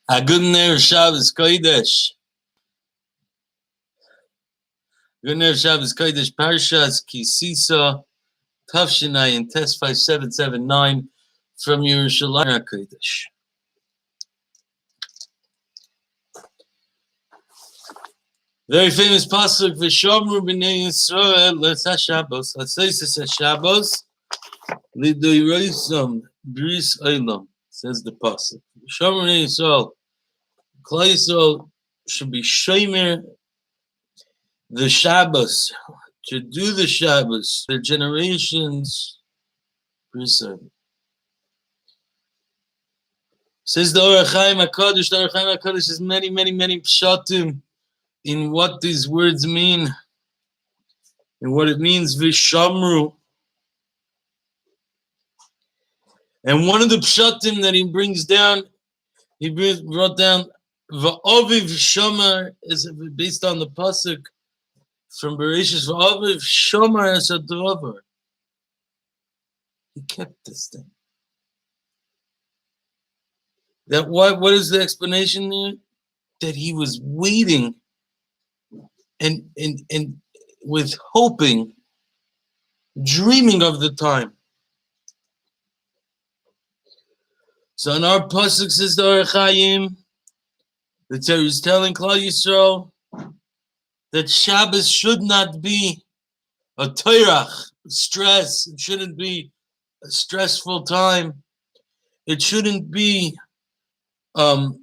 A good Ner Shabbos Kodesh. Good Ner Shabbos Kodesh. Parshas Ki Sisa. Tafshinai and Test 5779 from Yerushalayim Kodesh. Very famous pasuk V'Shamru b'nei Yisrael l'Sas Shabbos. L'Sas Shabbos l'Doyroisam Bris Olam. Says the pasuk. V'Shamru b'nei Yisrael. Klal Yisrael should be shomer the Shabbos, to do the Shabbos, their generations. Says the Orach Chaim HaKadosh. The Orach Chaim HaKadosh has many pshatim in what these words mean and what it means Vishamru. And one of the pshatim that he brings down, brought down Va'aviv Shamar, is based on the pasuk from Bereshis. Va'aviv Shamar as a dover. He kept this thing. That what is the explanation there? That he was waiting and with hoping, dreaming of the time. So in our pasuk says the Orach Chaim, the Torah is telling Klal Yisrael that Shabbos should not be a toirach, stress. It shouldn't be a stressful time. It shouldn't be like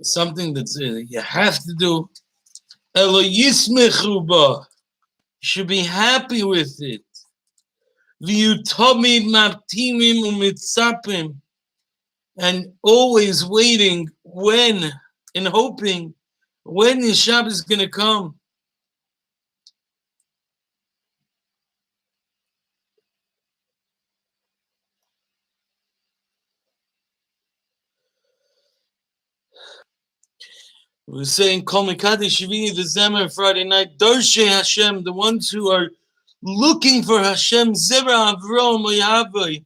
something that's you have to do. Elo yismechu ba. You should be happy with it. V'yutamid maptimim umitzapim, and always waiting when and hoping when the Shabbos is going to come. We were saying Kol Mikadei Shvini the Zemer Friday night, Dorshe Hashem, the ones who are looking for Hashem, Zera Avram Yahavai,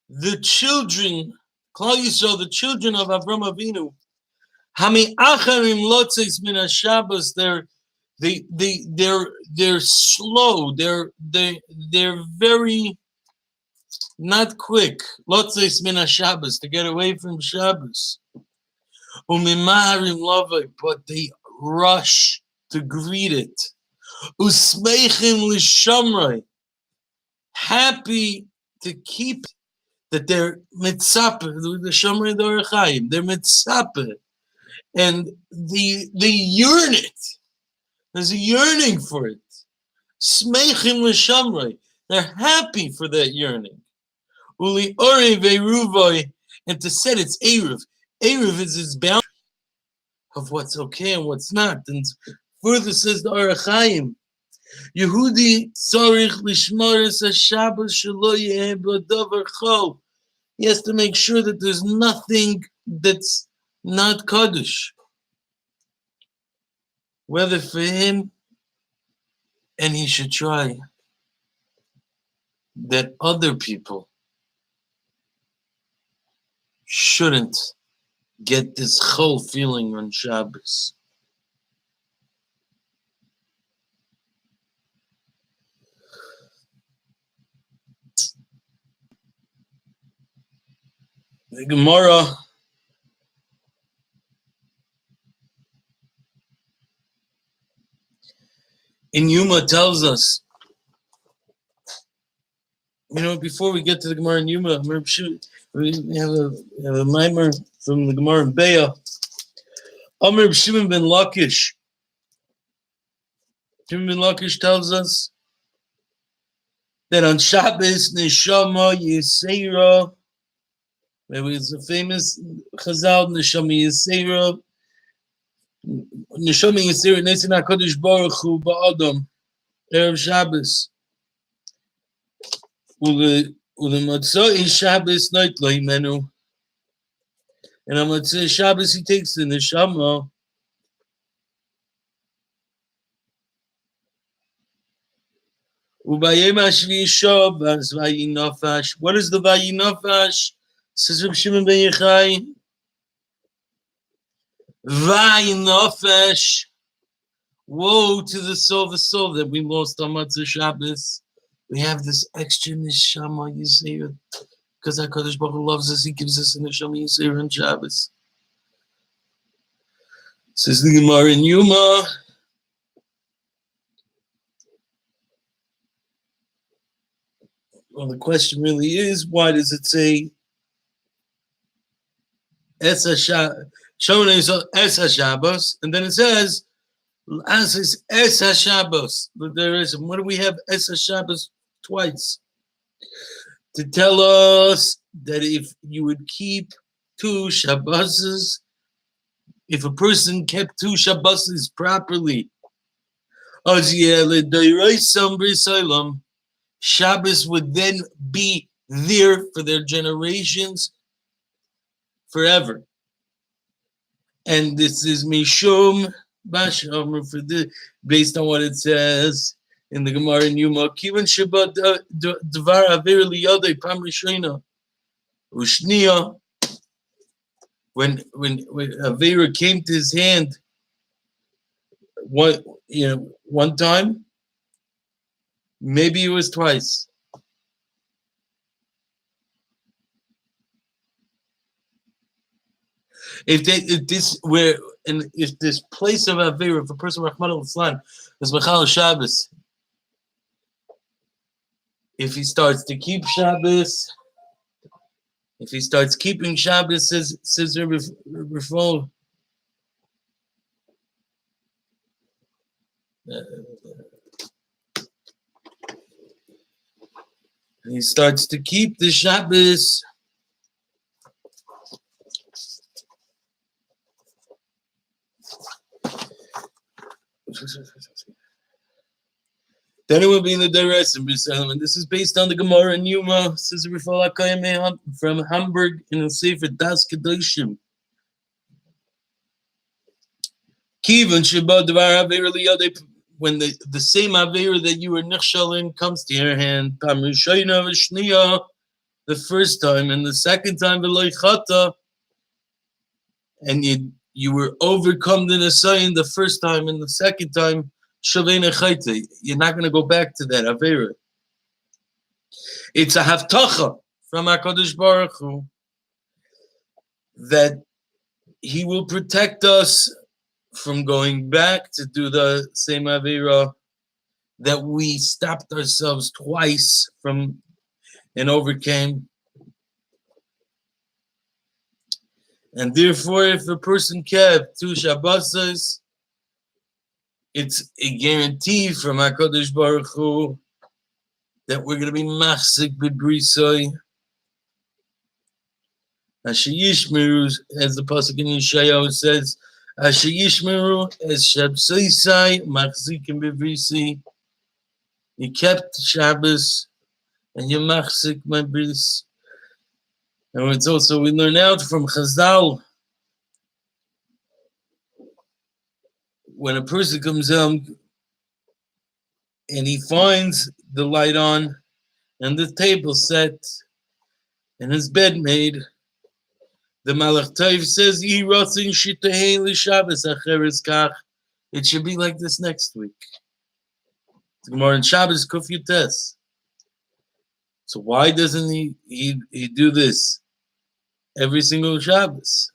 the children, Klal Yisrael, the children of Avram Avinu. Hami Acharim Lotzes Min HaShabbos, they're slow, they're very not quick. Lotzes Min HaShabbos, to get away from Shabbos. Umimaharim Lavai, but they rush to greet it. Usmeichim Lishamrai, happy to keep that they're mitzapeh, the Shamrai the Orach Chaim, they're mitzapeh, and they yearn it. There's a yearning for it. Smeichim Lishamrai, they're happy for that yearning. Uli Ori Veiruvai, and to set its Eruv. Eruv is its boundary of what's okay and what's not. And further says the Orach Chaim, Yehudi tzarich lishmaris haShabbos shelo yeh b'davar chol. He has to make sure that there's nothing that's not Kaddish, whether for him, and he should try that other people shouldn't get this chol feeling on Shabbos. The Gemara in Yuma tells us, before we get to the Gemara in Yuma, we have a mimer from the Gemara in Beah. Amr Shimon ben Lakish. Shimon ben Lakish tells us that on Shabbos, Neshama Yisera, it's a famous Chazal, Neshama Yisera, Nesin HaKadosh Baruch Hu Ba'adam, Erev Shabbos. Ulematzoi Shabbos Noit Lo Himenu. And on Matzah Shabbos he takes the Neshama. Ubayim Hashvi Shabbos Vayinafash. What is the Vayinafash? Says Reb Shimon ben Yochai, Vay nofesh. Woe to the soul that we lost on Matzah Shabbos. We have this extra neshama Yisrael because HaKadosh Baruch Hu loves us. He gives us a neshama Yisrael on Shabbos. Says the Gemara in Yuma. Well, the question really is, why does it say Es HaShabbos, and then it says as is Es HaShabbos. But there is, what do we have Es HaShabbos twice? To tell us that if you would keep 2 Shabbos, if a person kept 2 Shabbos properly, Shabbos would then be there for their generations forever. And this is Mishum Bashamr for the based on what it says in the Gemara in Yuma. Kivan Shabbat Dvar Avir Liyadei Pam Rishona Ushniya. When Avira came to his hand, one time, maybe it was twice. If this place of Avira, if a person Rahman al-Islam is Mechal Shabbos, if he starts to keep Shabbos, if he starts keeping Shabbos, says Rafal, he starts to keep the Shabbos. Then it will be in the Deres in B'Salem, and this is based on the Gemara in Yuma. Says Rifal HaKayim from Hamburg in the Sefer Das Kedoshim. Kivan Shabbat Dvar Avera Liyadei, when the same Avera that you were Nichshal in comes to your hand, Pam Rishayna V'Shniya, the first time, and the second time V'Loi Chata, and you were overcome the Nesayin the first time, and the second time Shavena Chayte. You're not going to go back to that Avera. It's a Havtacha from HaKadosh Baruch Hu that He will protect us from going back to do the same Avera that we stopped ourselves twice from and overcame. And therefore, if a person kept 2 Shabbos, it's a guarantee from HaKadosh Baruch Hu that we're going to be machzik b'brisoi. Asher yishmeru, as the pasuk in Yeshayahu says, Asher yishmeru es shabsisai machzikim b'brisi. You kept Shabbos and you machzik my bris. And it's also, we learn out from Chazal, when a person comes home and he finds the light on and the table set and his bed made, the Malach Tov says, it should be like this next week. It's Gemara in Shabbos Kuf Yutes. So why doesn't he do this every single Shabbos?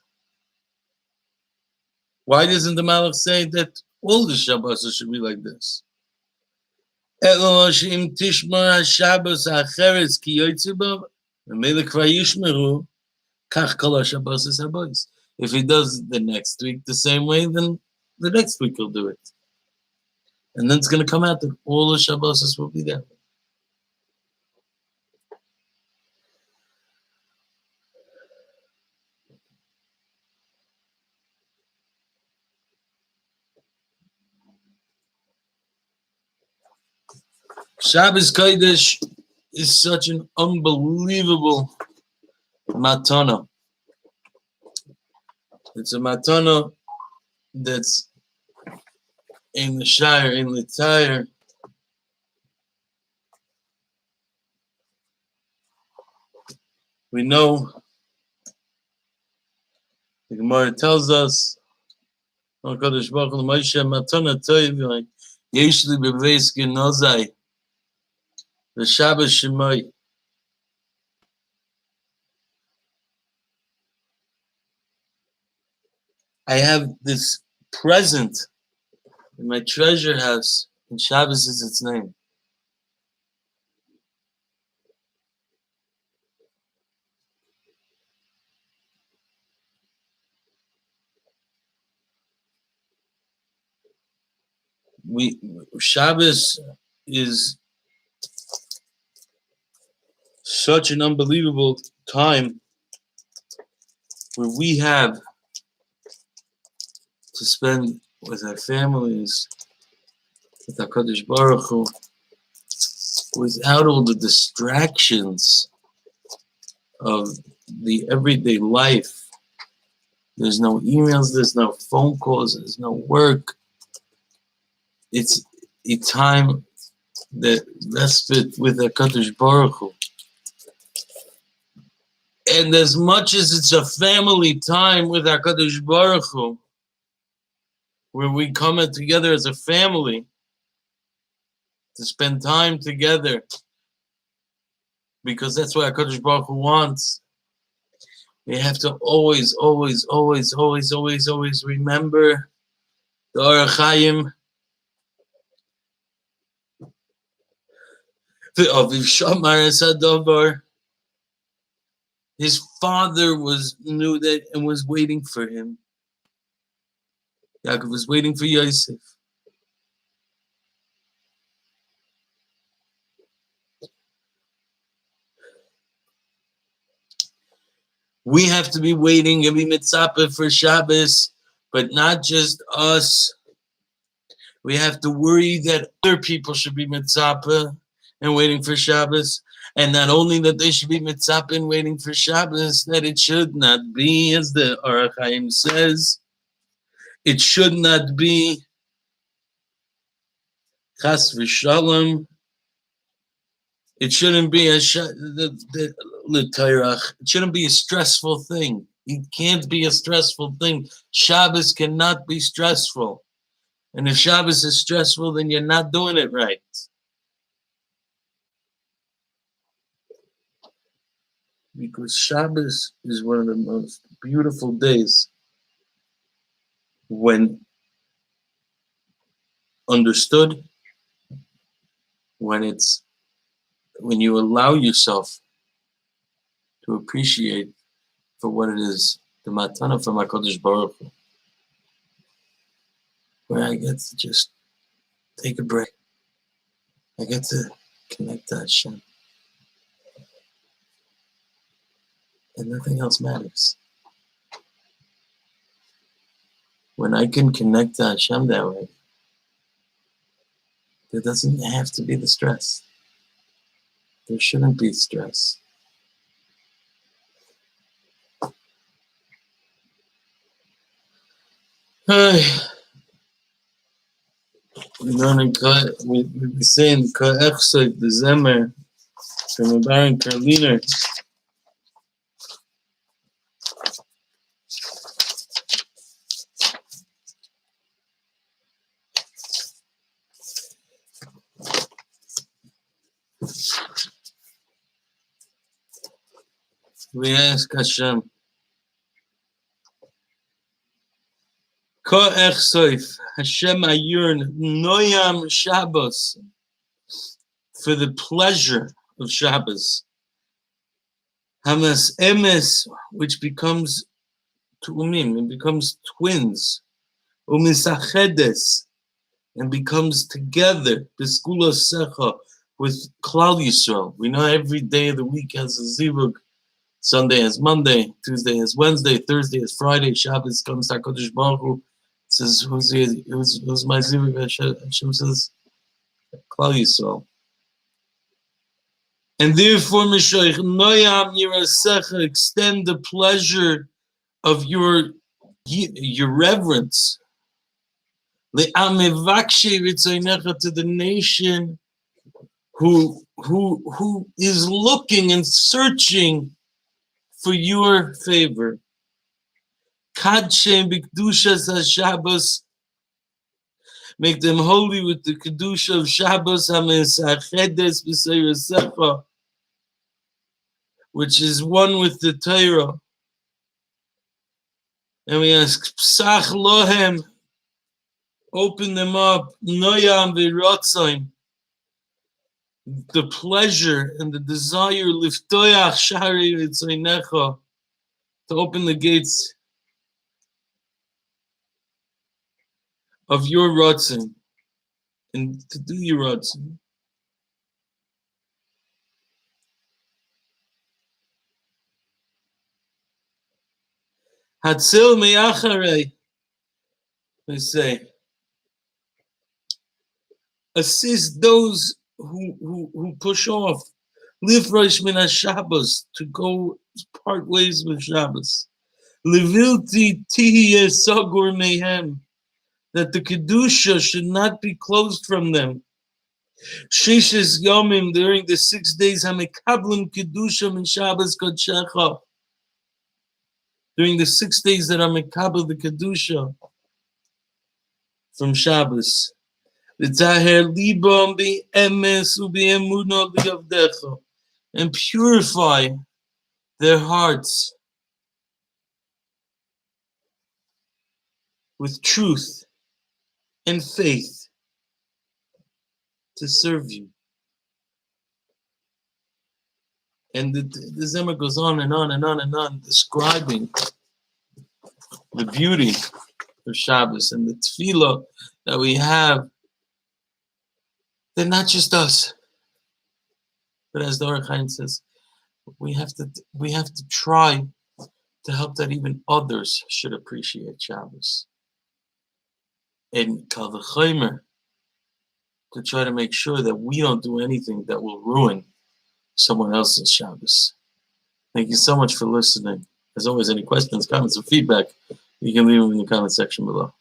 Why doesn't the Malach say that all the Shabbos should be like this? If he does the next week the same way, then the next week he'll do it. And then it's going to come out that all the Shabbos will be there. Shabbos Kodesh is such an unbelievable matana. It's a matana that's in the Shire, in the Tyre. We know The Gemara tells us, HaKadosh Baruch Hu Moshe Matana Toiv, like Yesh li beveis genozai, v'Shabbos Shemai. I have this present in my treasure house, and Shabbos is its name. Shabbos is such an unbelievable time where we have to spend with our families, with HaKadosh Baruch Hu, without all the distractions of the everyday life. There's no emails, there's no phone calls, there's no work. It's a time that respite with HaKadosh Baruch Hu. And as much as it's a family time with HaKadosh Baruch Hu, where we come together as a family to spend time together, because that's what HaKadosh Baruch Hu wants, we have to always, always, always, always, always, always remember the Orach Chaim, the Aviv Shamar Esadovar. His father knew that and was waiting for him. Yaakov was waiting for Yosef. We have to be waiting and be mitzapeh for Shabbos, but not just us. We have to worry that other people should be mitzapeh and waiting for Shabbos. And not only that they should be mitzapeh and waiting for Shabbos, that it should not be, as the Orach Chaim says, it should not be chas v'shalom. It shouldn't be it shouldn't be a stressful thing. It can't be a stressful thing. Shabbos cannot be stressful. And if Shabbos is stressful, then you're not doing it right. Because Shabbos is one of the most beautiful days when understood, when you allow yourself to appreciate for what it is, the matana from HaKadosh Baruch Hu, where I get to just take a break. I get to connect to Hashem. And nothing else matters. When I can connect to Hashem that way, there doesn't have to be the stress. There shouldn't be stress. We saying Ka'echsek the Zemer from a Baron Karliner. We ask Hashem, Ka'echsek Hashem Ayurn Noyam Shabbos, for the pleasure of Shabbos. Hamas Emes, which becomes Tu'umim, it becomes twins. Umisachedes, and becomes together, B'skula Secha, with Klal Yisrael. We know every day of the week has a zivug. Sunday has Monday, Tuesday has Wednesday, Thursday has Friday, Shabbos comes to HaKadosh Baruch Hu. Says, who's my zivug? Hashem says, Klal Yisrael. And therefore, Mishoich Noyam Yirasecha, extend the pleasure of your reverence. To the nation who is looking and searching for your favor. Kadshem b'kedushas haShabbos, make them holy with the kedusha of Shabbos, hamesachedes b'seiresecha, which is one with the Torah. And we ask, Psach lohem, open them up, noyam v'rotzaim, the pleasure and the desire, liftoyach shari v'tzaynecha, to open the gates of your rotzim, and to do your rotzim. Hatzil me'acharei, they say, assist those who push off. Lifresh min Shabbos, to go part ways with Shabbos. Levilti tihiyeh sagur mehem, that the kedusha should not be closed from them. Shishes yomim, during the 6 days, hamekablim kedusha min Shabbos kodshecha, during the 6 days that hamekabel the kedusha from Shabbos. V'taher libam be'emes u'be'emunah li'avdecha, and purify their hearts with truth and faith to serve you. And the Zemar goes on and on and on and on, describing the beauty of Shabbos and the tefillah that we have. They're not just us, but as the Orach Chaim says, we have to try to help that even others should appreciate Shabbos. And Kal v'chomer, to try to make sure that we don't do anything that will ruin someone else's Shabbos. Thank you so much for listening. As always, any questions, comments, or feedback, you can leave them in the comment section below.